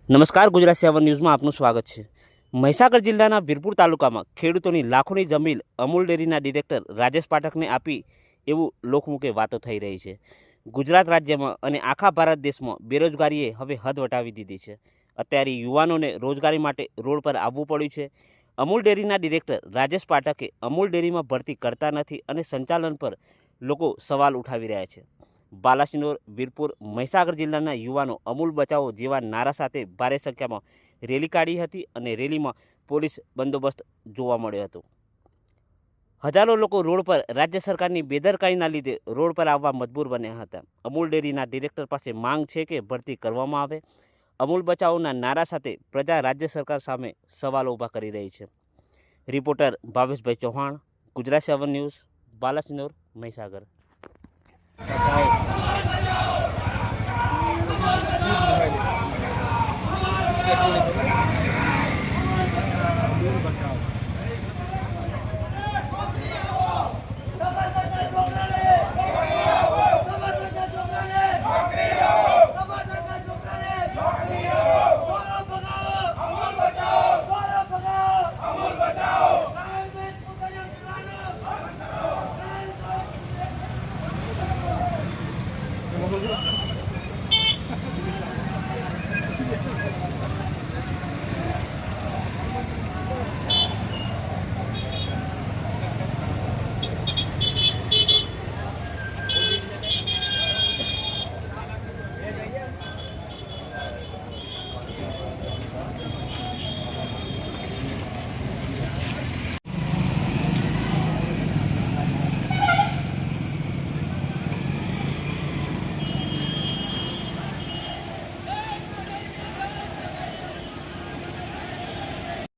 નમસ્કાર, ગુજરાત 7 ન્યૂઝમાં આપનું સ્વાગત છે। મહીસાગર જિલ્લાના વીરપુર તાલુકામાં ખેડૂતોની લાખોની જમીન અમૂલ ડેરીના ડિરેક્ટર રાજેશ પાઠકને આપી એવું લોકમુખે વાતો થઈ રહી છે। ગુજરાત રાજ્યમાં અને આખા ભારત દેશમાં બેરોજગારીએ હવે હદ વટાવી દીધી છે। અત્યારે યુવાનોને રોજગારી માટે રોડ પર આવવું પડ્યું છે। અમૂલ ડેરીના ડિરેક્ટર રાજેશ પાઠકે અમૂલ ડેરીમાં ભરતી કરતા નથી અને સંચાલન પર લોકો સવાલ ઉઠાવી રહ્યા છે। બાલાસિનોર, વીરપુર, મહીસાગર જિલ્લાના યુવાનો અમૂલ બચાવો જેવા નારા સાથે ભારે સંખ્યામાં રેલી કાઢી હતી અને રેલીમાં પોલીસ બંદોબસ્ત જોવા મળ્યો હતો। હજારો લોકો રોડ પર રાજ્ય સરકારની બેદરકારીના લીધે રોડ પર આવવા મજબૂર બન્યા હતા। અમૂલ ડેરીના ડિરેક્ટર પાસે માંગ છે કે ભરતી કરવામાં આવે। અમૂલ બચાવોના નારા સાથે પ્રજા રાજ્ય સરકાર સામે સવાલો ઊભા કરી રહી છે। રિપોર્ટર ભાવેશભાઈ ચૌહાણ, ગુજરાત 7 ન્યૂઝ, બાલાસિનોર, મહીસાગર। બચાવો